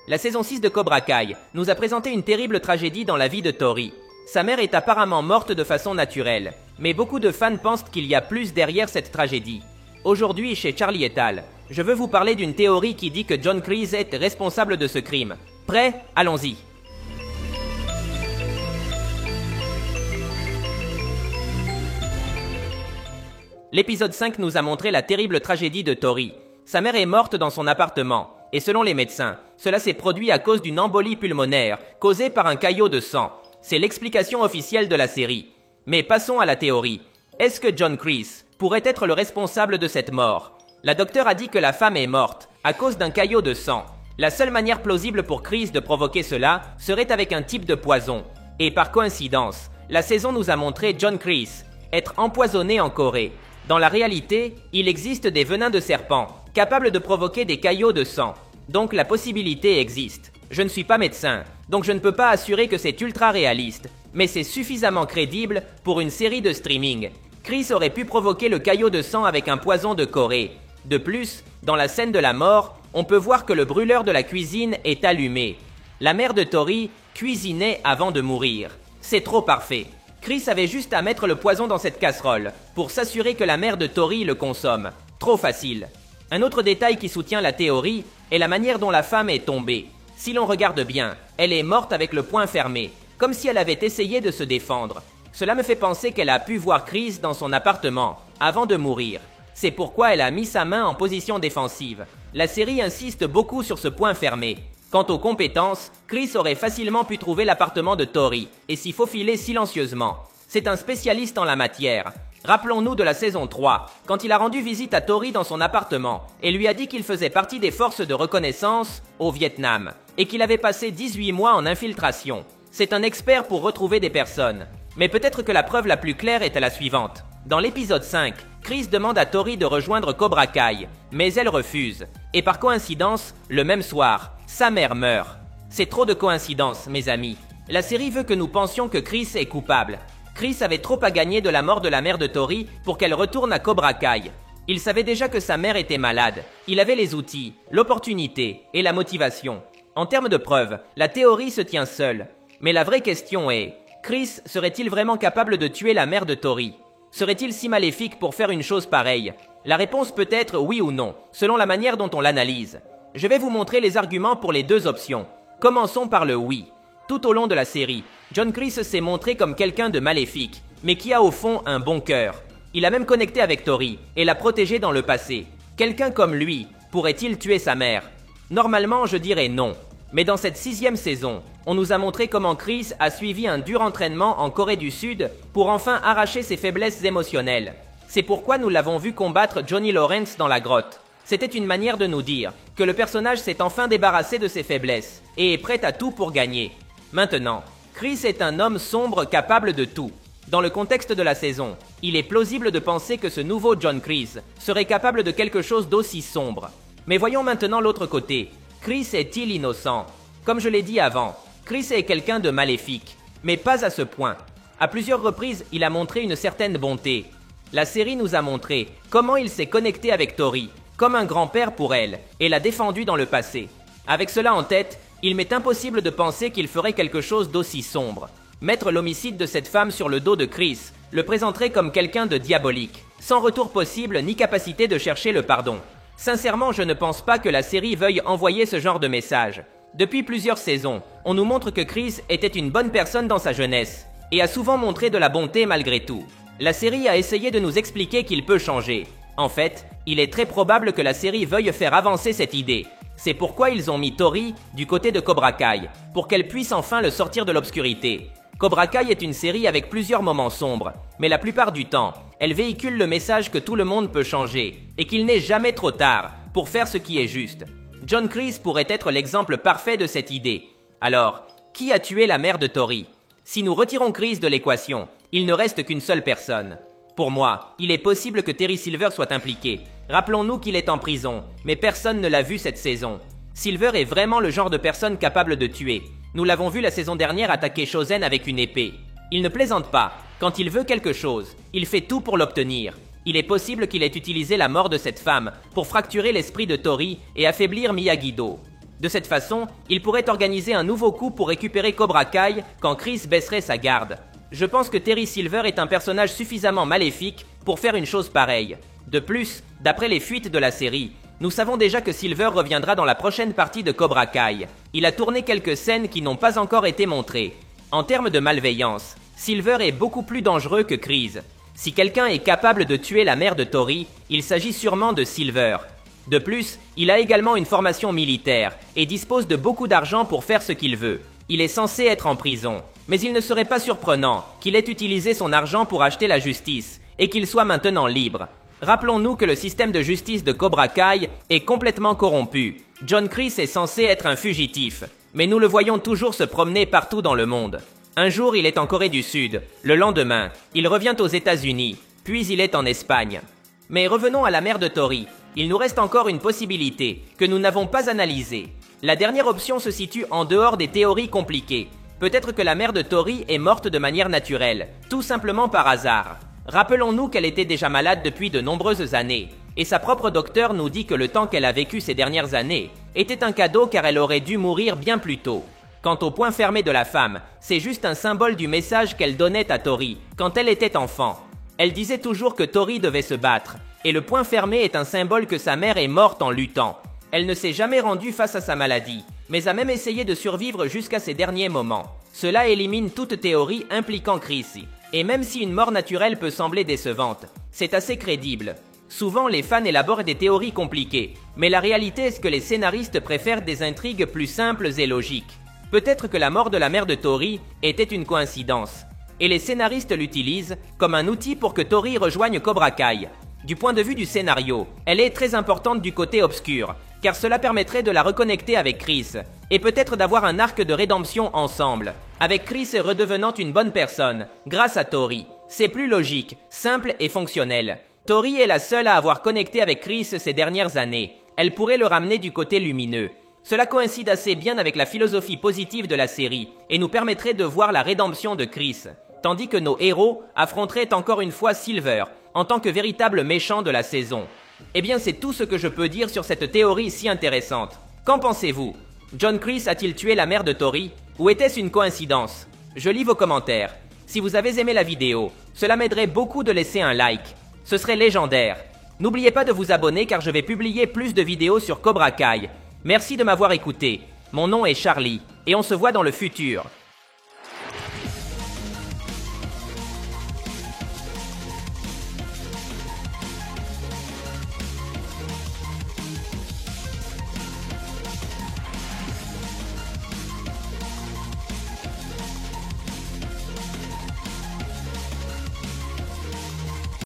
La saison 6 de Cobra Kai nous a présenté une terrible tragédie dans la vie de Tori. Sa mère est apparemment morte de façon naturelle, mais beaucoup de fans pensent qu'il y a plus derrière cette tragédie. Aujourd'hui, chez Charlie et al., je veux vous parler d'une théorie qui dit que John Kreese est responsable de ce crime. Prêt? Allons-y. L'épisode 5 nous a montré la terrible tragédie de Tori. Sa mère est morte dans son appartement, et selon les médecins, cela s'est produit à cause d'une embolie pulmonaire causée par un caillot de sang. C'est l'explication officielle de la série. Mais passons à la théorie. Est-ce que John Kreese pourrait être le responsable de cette mort? La docteure a dit que la femme est morte à cause d'un caillot de sang. La seule manière plausible pour Kreese de provoquer cela serait avec un type de poison. Et par coïncidence, la saison nous a montré John Kreese être empoisonné en Corée. Dans la réalité, il existe des venins de serpent capables de provoquer des caillots de sang. Donc la possibilité existe. Je ne suis pas médecin, donc je ne peux pas assurer que c'est ultra réaliste, mais c'est suffisamment crédible pour une série de streaming. Kreese aurait pu provoquer le caillot de sang avec un poison de Corée. De plus, dans la scène de la mort, on peut voir que le brûleur de la cuisine est allumé. La mère de Tori cuisinait avant de mourir. C'est trop parfait. Kreese avait juste à mettre le poison dans cette casserole pour s'assurer que la mère de Tori le consomme. Trop facile. Un autre détail qui soutient la théorie est la manière dont la femme est tombée. Si l'on regarde bien, elle est morte avec le poing fermé, comme si elle avait essayé de se défendre. Cela me fait penser qu'elle a pu voir Kreese dans son appartement, avant de mourir. C'est pourquoi elle a mis sa main en position défensive. La série insiste beaucoup sur ce point fermé. Quant aux compétences, Kreese aurait facilement pu trouver l'appartement de Tori et s'y faufiler silencieusement. C'est un spécialiste en la matière. Rappelons-nous de la saison 3, quand il a rendu visite à Tori dans son appartement et lui a dit qu'il faisait partie des forces de reconnaissance au Vietnam et qu'il avait passé 18 mois en infiltration. C'est un expert pour retrouver des personnes. Mais peut-être que la preuve la plus claire est à la suivante. Dans l'épisode 5, Kreese demande à Tori de rejoindre Cobra Kai, mais elle refuse. Et par coïncidence, le même soir, sa mère meurt. C'est trop de coïncidences, mes amis. La série veut que nous pensions que Kreese est coupable. Kreese avait trop à gagner de la mort de la mère de Tori pour qu'elle retourne à Cobra Kai. Il savait déjà que sa mère était malade. Il avait les outils, l'opportunité et la motivation. En termes de preuves, la théorie se tient seule. Mais la vraie question est, Kreese serait-il vraiment capable de tuer la mère de Tori? Serait-il si maléfique pour faire une chose pareille? La réponse peut être oui ou non, selon la manière dont on l'analyse. Je vais vous montrer les arguments pour les deux options. Commençons par le oui. Tout au long de la série, John Kreese s'est montré comme quelqu'un de maléfique, mais qui a au fond un bon cœur. Il a même connecté avec Tori et l'a protégée dans le passé. Quelqu'un comme lui pourrait-il tuer sa mère? Normalement, je dirais non. Mais dans cette 6e saison, on nous a montré comment Kreese a suivi un dur entraînement en Corée du Sud pour enfin arracher ses faiblesses émotionnelles. C'est pourquoi nous l'avons vu combattre Johnny Lawrence dans la grotte. C'était une manière de nous dire que le personnage s'est enfin débarrassé de ses faiblesses et est prêt à tout pour gagner. Maintenant, Kreese est un homme sombre capable de tout. Dans le contexte de la saison, il est plausible de penser que ce nouveau John Kreese serait capable de quelque chose d'aussi sombre. Mais voyons maintenant l'autre côté. Kreese est-il innocent? Comme je l'ai dit avant, Kreese est quelqu'un de maléfique, mais pas à ce point. À plusieurs reprises, il a montré une certaine bonté. La série nous a montré comment il s'est connecté avec Tori, comme un grand-père pour elle, et l'a défendu dans le passé. Avec cela en tête, il m'est impossible de penser qu'il ferait quelque chose d'aussi sombre. Mettre l'homicide de cette femme sur le dos de Kreese le présenterait comme quelqu'un de diabolique, sans retour possible ni capacité de chercher le pardon. Sincèrement, je ne pense pas que la série veuille envoyer ce genre de message. Depuis plusieurs saisons, on nous montre que Kreese était une bonne personne dans sa jeunesse, et a souvent montré de la bonté malgré tout. La série a essayé de nous expliquer qu'il peut changer. En fait, il est très probable que la série veuille faire avancer cette idée. C'est pourquoi ils ont mis Tori du côté de Cobra Kai, pour qu'elle puisse enfin le sortir de l'obscurité. Cobra Kai est une série avec plusieurs moments sombres, mais la plupart du temps, elle véhicule le message que tout le monde peut changer, et qu'il n'est jamais trop tard pour faire ce qui est juste. John Kreese pourrait être l'exemple parfait de cette idée. Alors, qui a tué la mère de Tori? Si nous retirons Kreese de l'équation, il ne reste qu'une seule personne. Pour moi, il est possible que Terry Silver soit impliqué. Rappelons-nous qu'il est en prison, mais personne ne l'a vu cette saison. Silver est vraiment le genre de personne capable de tuer. Nous l'avons vu la saison dernière attaquer Shozen avec une épée. Il ne plaisante pas. Quand il veut quelque chose, il fait tout pour l'obtenir. Il est possible qu'il ait utilisé la mort de cette femme pour fracturer l'esprit de Tori et affaiblir Miyagi-Do. De cette façon, il pourrait organiser un nouveau coup pour récupérer Cobra Kai quand Chris baisserait sa garde. Je pense que Terry Silver est un personnage suffisamment maléfique pour faire une chose pareille. De plus, d'après les fuites de la série, nous savons déjà que Silver reviendra dans la prochaine partie de Cobra Kai. Il a tourné quelques scènes qui n'ont pas encore été montrées. En termes de malveillance, Silver est beaucoup plus dangereux que Chris. Si quelqu'un est capable de tuer la mère de Tori, il s'agit sûrement de Silver. De plus, il a également une formation militaire et dispose de beaucoup d'argent pour faire ce qu'il veut. Il est censé être en prison, mais il ne serait pas surprenant qu'il ait utilisé son argent pour acheter la justice et qu'il soit maintenant libre. Rappelons-nous que le système de justice de Cobra Kai est complètement corrompu. John Chris est censé être un fugitif, mais nous le voyons toujours se promener partout dans le monde. Un jour, il est en Corée du Sud. Le lendemain, il revient aux États-Unis. Puis il est en Espagne. Mais revenons à la mère de Tori. Il nous reste encore une possibilité que nous n'avons pas analysée. La dernière option se situe en dehors des théories compliquées. Peut-être que la mère de Tori est morte de manière naturelle, tout simplement par hasard. Rappelons-nous qu'elle était déjà malade depuis de nombreuses années, et sa propre docteur nous dit que le temps qu'elle a vécu ces dernières années était un cadeau car elle aurait dû mourir bien plus tôt. Quant au point fermé de la femme, c'est juste un symbole du message qu'elle donnait à Tori quand elle était enfant. Elle disait toujours que Tori devait se battre, et le point fermé est un symbole que sa mère est morte en luttant. Elle ne s'est jamais rendue face à sa maladie, mais a même essayé de survivre jusqu'à ses derniers moments. Cela élimine toute théorie impliquant Chris. Et même si une mort naturelle peut sembler décevante, c'est assez crédible. Souvent, les fans élaborent des théories compliquées, mais la réalité est que les scénaristes préfèrent des intrigues plus simples et logiques. Peut-être que la mort de la mère de Tori était une coïncidence, et les scénaristes l'utilisent comme un outil pour que Tori rejoigne Cobra Kai. Du point de vue du scénario, elle est très importante du côté obscur, car cela permettrait de la reconnecter avec Chris, et peut-être d'avoir un arc de rédemption ensemble, avec Chris redevenant une bonne personne, grâce à Tori. C'est plus logique, simple et fonctionnel. Tori est la seule à avoir connecté avec Chris ces dernières années. Elle pourrait le ramener du côté lumineux. Cela coïncide assez bien avec la philosophie positive de la série, et nous permettrait de voir la rédemption de Chris, tandis que nos héros affronteraient encore une fois Silver, en tant que véritable méchant de la saison. Eh bien, c'est tout ce que je peux dire sur cette théorie si intéressante. Qu'en pensez-vous? John Chris a-t-il tué la mère de Tori? Ou était-ce une coïncidence? Je lis vos commentaires. Si vous avez aimé la vidéo, cela m'aiderait beaucoup de laisser un like. Ce serait légendaire. N'oubliez pas de vous abonner car je vais publier plus de vidéos sur Cobra Kai. Merci de m'avoir écouté. Mon nom est Charlie, et on se voit dans le futur.